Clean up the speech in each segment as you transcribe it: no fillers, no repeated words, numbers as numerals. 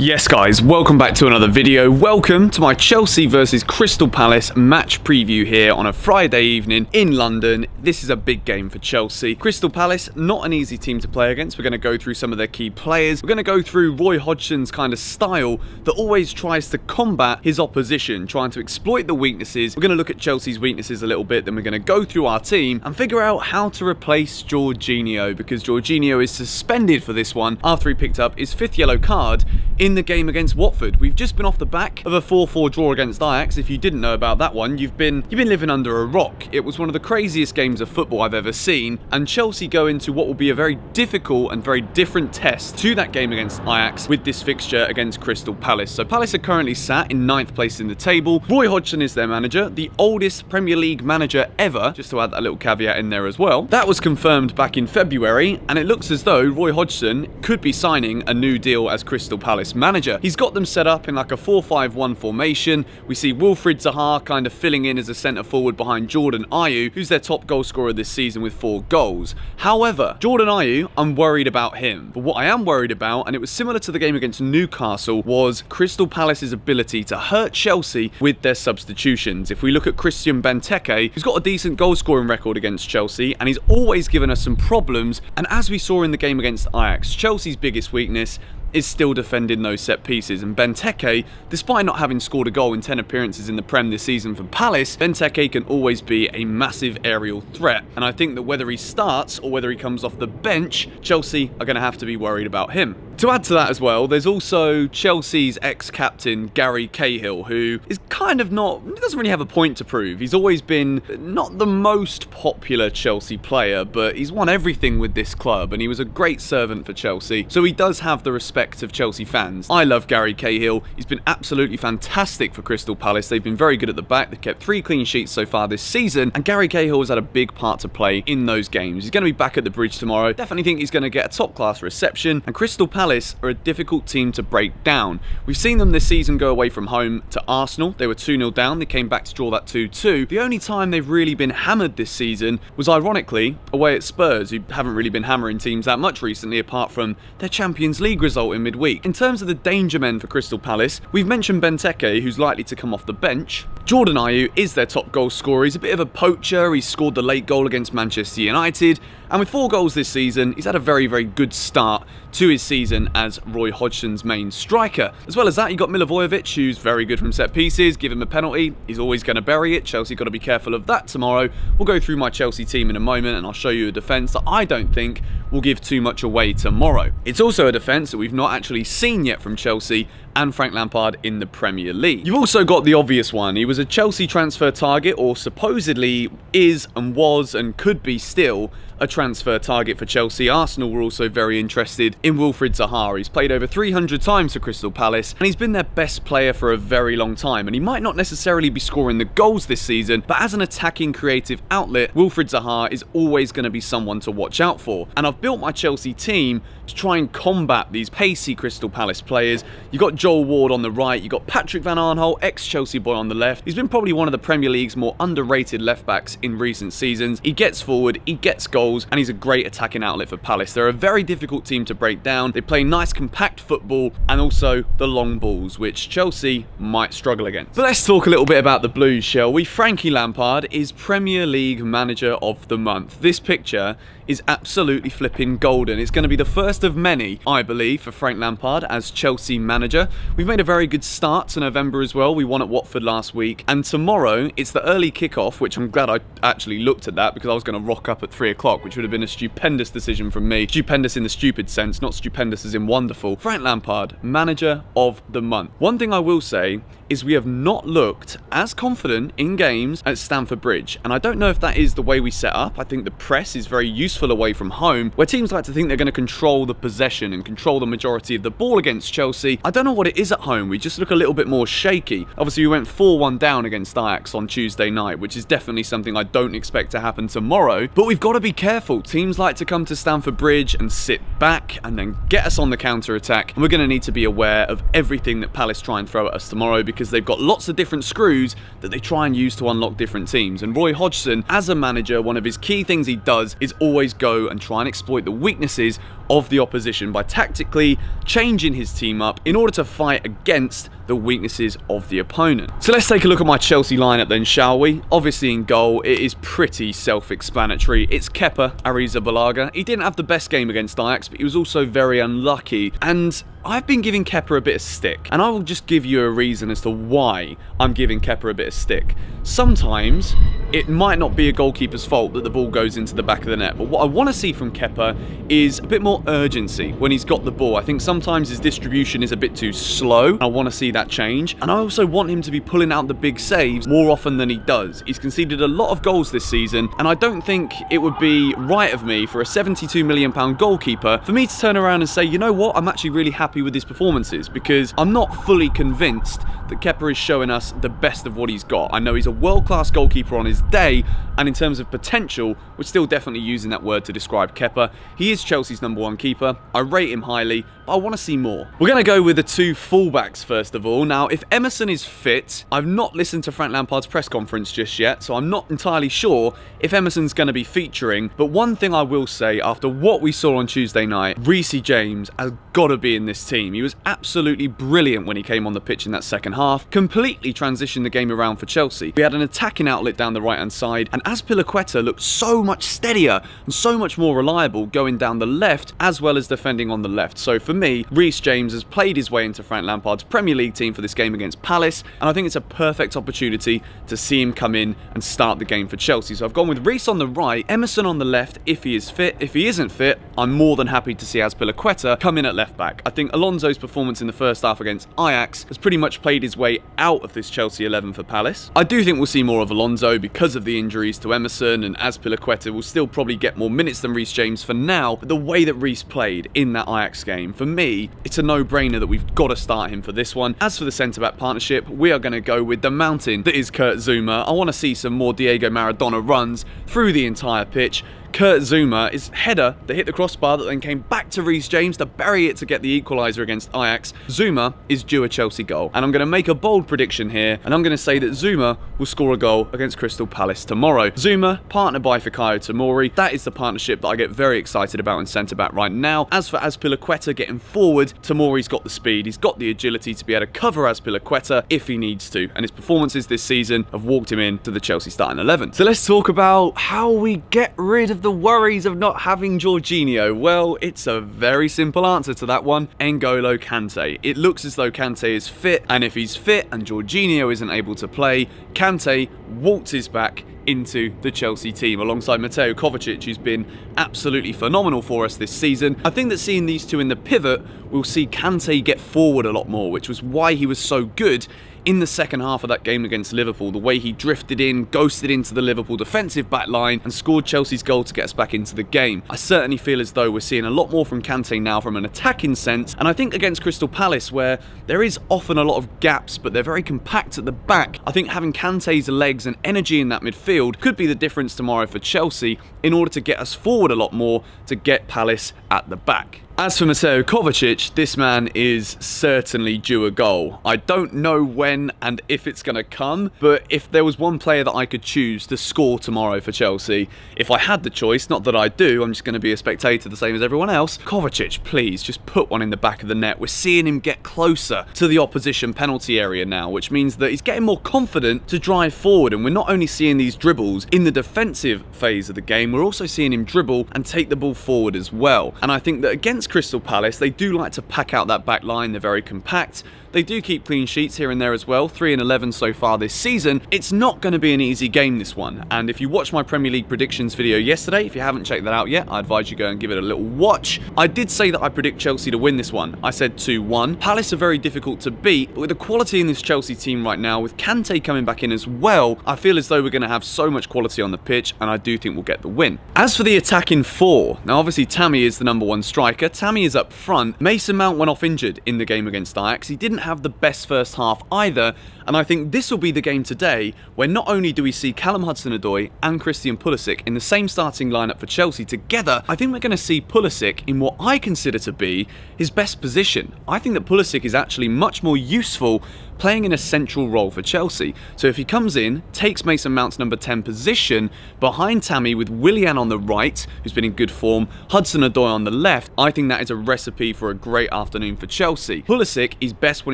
Yes guys, welcome back to another video. Welcome to my Chelsea versus Crystal Palace match preview here on a Friday evening in London. This is a big game for Chelsea. Crystal Palace, not an easy team to play against. We're going to go through some of their key players. We're going to go through Roy Hodgson's kind of style that always tries to combat his opposition, trying to exploit the weaknesses. We're going to look at Chelsea's weaknesses a little bit, then we're going to go through our team and figure out how to replace Jorginho, because Jorginho is suspended for this one after he picked up his 5th yellow card in the game against Watford. We've just been off the back of a 4-4 draw against Ajax. If you didn't know about that one, you've been living under a rock. It was one of the craziest games of football I've ever seen, and Chelsea go into what will be a very difficult and very different test to that game against Ajax with this fixture against Crystal Palace. So Palace are currently sat in 9th place in the table. Roy Hodgson is their manager, the oldest Premier League manager ever, just to add that little caveat in there as well. That was confirmed back in February, and it looks as though Roy Hodgson could be signing a new deal as Crystal Palace manager. He's got them set up in like a 4-5-1 formation. We see Wilfried Zaha kind of filling in as a centre forward behind Jordan Ayew, who's their top goal scorer this season with 4 goals. However, Jordan Ayew, I'm worried about him. But what I am worried about, and it was similar to the game against Newcastle, was Crystal Palace's ability to hurt Chelsea with their substitutions. If we look at Christian Benteke, who's got a decent goal scoring record against Chelsea, and he's always given us some problems. And as we saw in the game against Ajax, Chelsea's biggest weakness is still defending those set pieces, and Benteke, despite not having scored a goal in 10 appearances in the Prem this season for Palace, Benteke can always be a massive aerial threat, and I think that whether he starts or whether he comes off the bench, Chelsea are going to have to be worried about him. To add to that as well, there's also Chelsea's ex-captain Gary Cahill, who is kind of doesn't really have a point to prove. He's always been not the most popular Chelsea player, but he's won everything with this club, and he was a great servant for Chelsea, so he does have the respect of Chelsea fans. I love Gary Cahill. He's been absolutely fantastic for Crystal Palace. They've been very good at the back. They've kept 3 clean sheets so far this season, and Gary Cahill has had a big part to play in those games. He's going to be back at the Bridge tomorrow. Definitely think he's going to get a top-class reception, and Crystal Palace are a difficult team to break down. We've seen them this season go away from home to Arsenal. They were 2-0 down. They came back to draw that 2-2. The only time they've really been hammered this season was ironically away at Spurs, who haven't really been hammering teams that much recently apart from their Champions League result in midweek. In terms of the danger men for Crystal Palace, we've mentioned Benteke, who's likely to come off the bench. Jordan Ayew is their top goal scorer. He's a bit of a poacher. He's scored the late goal against Manchester United, and with 4 goals this season, he's had a very, very good start to his season as Roy Hodgson's main striker. As well as that, you got Milivojevic, who's very good from set pieces. Give him a penalty, he's always going to bury it. Chelsea got to be careful of that tomorrow. We'll go through my Chelsea team in a moment, and I'll show you a defence that I don't think will give too much away tomorrow. It's also a defence that we've not actually seen yet from Chelsea and Frank Lampard in the Premier League. You've also got the obvious one. He was a Chelsea transfer target, or supposedly is and was and could be still a transfer target for Chelsea. Arsenal were also very interested in Wilfried Zaha. He's played over 300 times for Crystal Palace, and he's been their best player for a very long time, and he might not necessarily be scoring the goals this season, but as an attacking creative outlet, Wilfried Zaha is always going to be someone to watch out for. And I've built my Chelsea team to try and combat these pacey Crystal Palace players. You've got Joel Ward on the right, you've got Patrick Van Aanholt, ex-Chelsea boy, on the left. He's been probably one of the Premier League's more underrated left-backs in recent seasons. He gets forward, he gets goals, and he's a great attacking outlet for Palace. They're a very difficult team to break down. They play nice compact football and also the long balls, which Chelsea might struggle against. But let's talk a little bit about the Blues, shall we? Frankie Lampard is Premier League Manager of the Month. This picture is absolutely flipping golden. It's going to be the first of many, I believe, for Frank Lampard as Chelsea manager. We've made a very good start to November as well. We won at Watford last week, and tomorrow it's the early kickoff, which I'm glad I actually looked at that, because I was going to rock up at 3 o'clock, which would have been a stupendous decision from me. Stupendous in the stupid sense, not stupendous as in wonderful. Frank Lampard, Manager of the Month. One thing I will say is we have not looked as confident in games at Stamford Bridge, and I don't know if that is the way we set up. I think the press is very useful away from home, where teams like to think they're going to control the possession and control the majority of the ball against Chelsea. I don't know what it is at home. We just look a little bit more shaky. Obviously, we went 4-1 down against Ajax on Tuesday night, which is definitely something I don't expect to happen tomorrow. But we've got to be careful. Teams like to come to Stamford Bridge and sit back and then get us on the counter-attack. And we're going to need to be aware of everything that Palace try and throw at us tomorrow, because they've got lots of different screws that they try and use to unlock different teams. And Roy Hodgson, as a manager, one of his key things he does is always go and try and exploit the weaknesses of the opposition by tactically changing his team up in order to fight against the weaknesses of the opponent. So let's take a look at my Chelsea lineup then, shall we? Obviously in goal, it is pretty self-explanatory. It's Kepa Arrizabalaga. He didn't have the best game against Ajax, but he was also very unlucky. And I've been giving Kepa a bit of stick, and I will just give you a reason as to why I'm giving Kepa a bit of stick. Sometimes it might not be a goalkeeper's fault that the ball goes into the back of the net, but what I want to see from Kepa is a bit more urgency when he's got the ball. I think sometimes his distribution is a bit too slow. I want to see that change, and I also want him to be pulling out the big saves more often than he does. He's conceded a lot of goals this season, and I don't think it would be right of me for a £72 million goalkeeper for me to turn around and say, you know what, I'm actually really happy with his performances, because I'm not fully convinced that Kepa is showing us the best of what he's got. I know he's a world-class goalkeeper on his day, and in terms of potential, we're still definitely using that word to describe Kepa. He is Chelsea's #1 keeper. I rate him highly, but I want to see more. We're going to go with the two fullbacks first of all. Now, if Emerson is fit, I've not listened to Frank Lampard's press conference just yet, so I'm not entirely sure if Emerson's going to be featuring. But one thing I will say, after what we saw on Tuesday night, Reece James has got to be in this team. He was absolutely brilliant when he came on the pitch in that second half, completely transitioned the game around for Chelsea. We had an attacking outlet down the right-hand side, and Azpilicueta looked so much steadier and so much more reliable going down the left as well as defending on the left. So for me, Reece James has played his way into Frank Lampard's Premier League team for this game against Palace, and I think it's a perfect opportunity to see him come in and start the game for Chelsea. So I've gone with Reece on the right, Emerson on the left if he is fit. If he isn't fit, I'm more than happy to see Azpilicueta come in at left back. I think Alonso's performance in the first half against Ajax has pretty much played his way out of this Chelsea 11 for Palace. I do think we'll see more of Alonso because of the injuries to Emerson, and Azpilicueta will still probably get more minutes than Reece James for now, but the way that Reece played in that Ajax game, for me, it's a no-brainer that we've got to start him for this one. As for the centre-back partnership, we are going to go with the mountain that is Kurt Zouma. I want to see some more Diego Maradona runs through the entire pitch. Kurt Zouma, his header that hit the crossbar that then came back to Reece James to bury it to get the equaliser against Ajax. Zouma is due a Chelsea goal, and I'm going to make a bold prediction here, and I'm going to say that Zouma will score a goal against Crystal Palace tomorrow. Zouma, partnered by Fikayo Tomori, that is the partnership that I get very excited about in centre-back right now. As for Azpilicueta getting forward, Tomori's got the speed, he's got the agility to be able to cover Azpilicueta if he needs to, and his performances this season have walked him into the Chelsea starting 11. So let's talk about how we get rid of the worries of not having Jorginho. Well, it's a very simple answer to that one. N'Golo Kante. It looks as though Kante is fit, and if he's fit and Jorginho isn't able to play, Kante waltzes back into the Chelsea team alongside Mateo Kovacic, who's been absolutely phenomenal for us this season. I think that seeing these two in the pivot, we'll see Kante get forward a lot more, which was why he was so good in the second half of that game against Liverpool. The way he drifted in, ghosted into the Liverpool defensive back line and scored Chelsea's goal to get us back into the game. I certainly feel as though we're seeing a lot more from Kante now from an attacking sense, and I think against Crystal Palace, where there is often a lot of gaps but they're very compact at the back, I think having Kante's legs and energy in that midfield could be the difference tomorrow for Chelsea in order to get us forward a lot more to get Palace at the back. As for Mateo Kovacic, this man is certainly due a goal. I don't know when and if it's going to come, but if there was one player that I could choose to score tomorrow for Chelsea, if I had the choice, not that I do, I'm just going to be a spectator the same as everyone else, Kovacic, please, just put one in the back of the net. We're seeing him get closer to the opposition penalty area now, which means that he's getting more confident to drive forward, and we're not only seeing these dribbles in the defensive phase of the game, we're also seeing him dribble and take the ball forward as well. And I think that against Crystal Palace, they do like to pack out that back line. They're very compact. They do keep clean sheets here and there as well, 3 in 11 so far this season. It's not going to be an easy game, this one. And if you watched my Premier League predictions video yesterday, if you haven't checked that out yet, I advise you go and give it a little watch. I did say that I predict Chelsea to win this one. I said 2-1. Palace are very difficult to beat, but with the quality in this Chelsea team right now, with Kante coming back in as well, I feel as though we're going to have so much quality on the pitch, and I do think we'll get the win. As for the attacking four, now obviously Tammy is the #1 striker. Tammy is up front. Mason Mount went off injured in the game against Ajax. He didn't have the best first half either, and I think this will be the game today where not only do we see Callum Hudson-Odoi and Christian Pulisic in the same starting lineup for Chelsea together, I think we're going to see Pulisic in what I consider to be his best position. I think that Pulisic is actually much more useful playing in a central role for Chelsea. So if he comes in, takes Mason Mount's number 10 position behind Tammy with Willian on the right, who's been in good form, Hudson-Odoi on the left, I think that is a recipe for a great afternoon for Chelsea. Pulisic is best when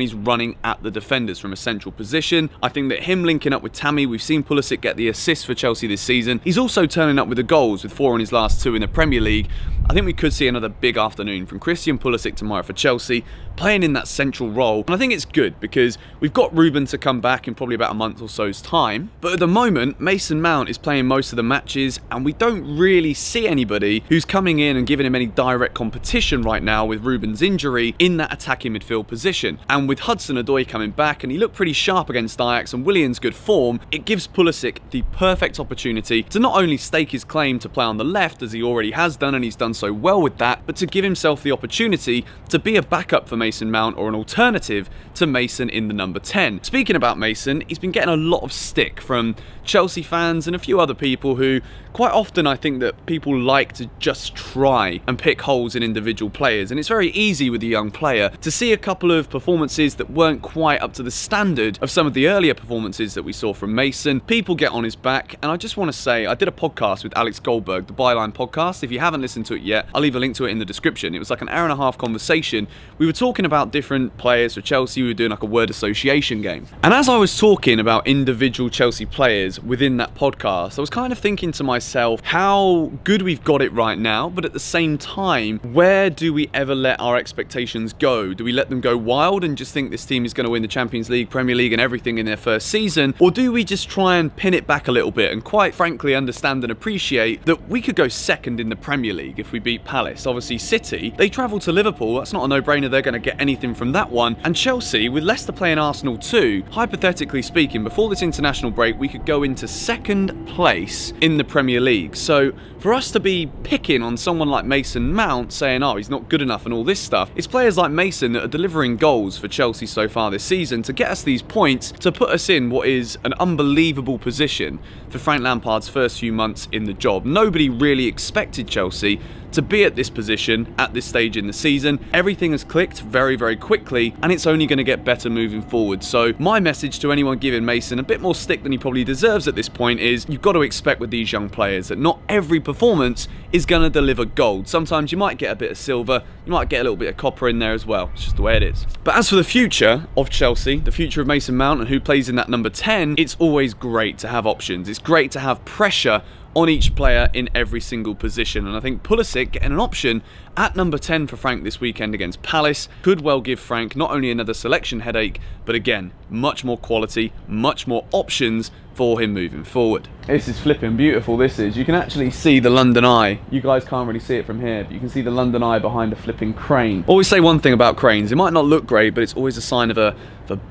he's running at the defenders from a central position. I think that him linking up with Tammy, we've seen Pulisic get the assists for Chelsea this season. He's also turning up with the goals with 4 in his last 2 in the Premier League. I think we could see another big afternoon from Christian Pulisic tomorrow for Chelsea, playing in that central role. And I think it's good because we've got Ruben to come back in probably about a month or so's time. But at the moment, Mason Mount is playing most of the matches and we don't really see anybody who's coming in and giving him any direct competition right now with Ruben's injury in that attacking midfield position. And with Hudson-Odoi coming back, and he looked pretty sharp against Ajax, and Willian's good form, it gives Pulisic the perfect opportunity to not only stake his claim to play on the left, as he already has done and he's done so well with that, but to give himself the opportunity to be a backup for Mason Mount or an alternative to Mason in the number 10. Speaking about Mason, he's been getting a lot of stick from Chelsea fans and a few other people who quite often I think that people like to just try and pick holes in individual players, and it's very easy with a young player to see a couple of performances that weren't quite up to the standard of some of the earlier performances that we saw from Mason. People get on his back, and I just want to say I did a podcast with Alex Goldberg, the Byline podcast. If you haven't listened to it yet, I'll leave a link to it in the description. It was like an hour-and-a-half conversation. We were talking about different players for Chelsea. We were doing like a word association game, and as I was talking about individual Chelsea players within that podcast, I was kind of thinking to myself how good we've got it right now, but at the same time, where do we ever let our expectations go? Do we let them go wild and just think this team is going to win the Champions League, Premier League and everything in their first season? Or do we just try and pin it back a little bit and quite frankly understand and appreciate that we could go second in the Premier League if we beat Palace? Obviously City, they travel to Liverpool, that's not a no-brainer, they're going to get anything from that one. And Chelsea, with Leicester playing Arsenal too, hypothetically speaking, before this international break, we could go into second place in the Premier League. So for us to be picking on someone like Mason Mount, saying, oh, he's not good enough and all this stuff, it's players like Mason that are delivering goals for Chelsea so far this season to get us these points, to put us in what is an unbelievable position for Frank Lampard's first few months in the job. Nobody really expected Chelsea to be at this position at this stage in the season. Everything has clicked very, very quickly, and it's only going to get better moving forward. So my message to anyone giving Mason a bit more stick than he probably deserves at this point is you've got to expect with these young players that not every performance is going to deliver gold. Sometimes you might get a bit of silver, you might get a little bit of copper in there as well. It's just the way it is. But as for the future of Chelsea, the future of Mason Mount and who plays in that number 10, it's always great to have options. It's great to have pressure on each player in every single position, and I think Pulisic getting an option at number 10 for Frank this weekend against Palace could well give Frank not only another selection headache, but again, much more quality, much more options for him moving forward. This is flipping beautiful, this is. You can actually see the London Eye. You guys can't really see it from here, but you can see the London Eye behind a flipping crane. Always say one thing about cranes, it might not look great, but it's always a sign of a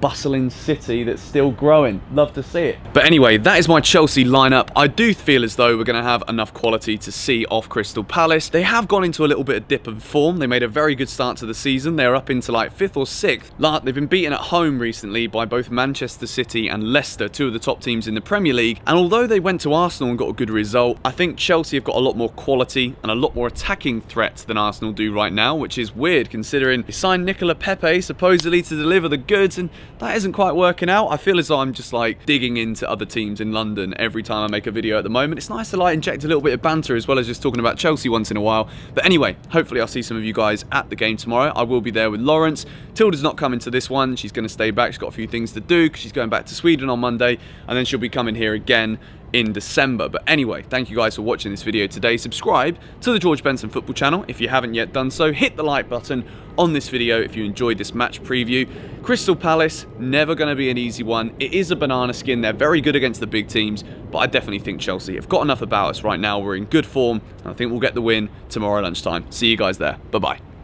bustling city that's still growing. Love to see it. But anyway, that is my Chelsea lineup. I do feel as though we're going to have enough quality to see off Crystal Palace. They have gone into a little bit of dip of form. They made a very good start to the season. They're up into like 5th or 6th. They've been beaten at home recently by both Manchester City and Leicester, 2 of the top teams in the Premier League. And although they went to Arsenal and got a good result, I think Chelsea have got a lot more quality and a lot more attacking threats than Arsenal do right now, which is weird considering they signed Nicola Pepe supposedly to deliver the goods, and that isn't quite working out. I feel as though I'm just like digging into other teams in London every time I make a video at the moment. It's nice to like inject a little bit of banter as well as just talking about Chelsea once in a while. But anyway, hopefully I'll see some of you guys at the game tomorrow. I will be there with Lawrence. Tilda's not coming to this one. She's going to stay back. She's got a few things to do because she's going back to Sweden on Monday, and then she'll be coming here again in December. But anyway, thank you guys for watching this video today. Subscribe to the George Benson football channel if you haven't yet done so. Hit the like button on this video if you enjoyed this match preview. Crystal Palace, never going to be an easy one. It is a banana skin. They're very good against the big teams, but I definitely think Chelsea have got enough about us right now. We're in good form, and I think we'll get the win tomorrow lunchtime. See you guys there. Bye-bye.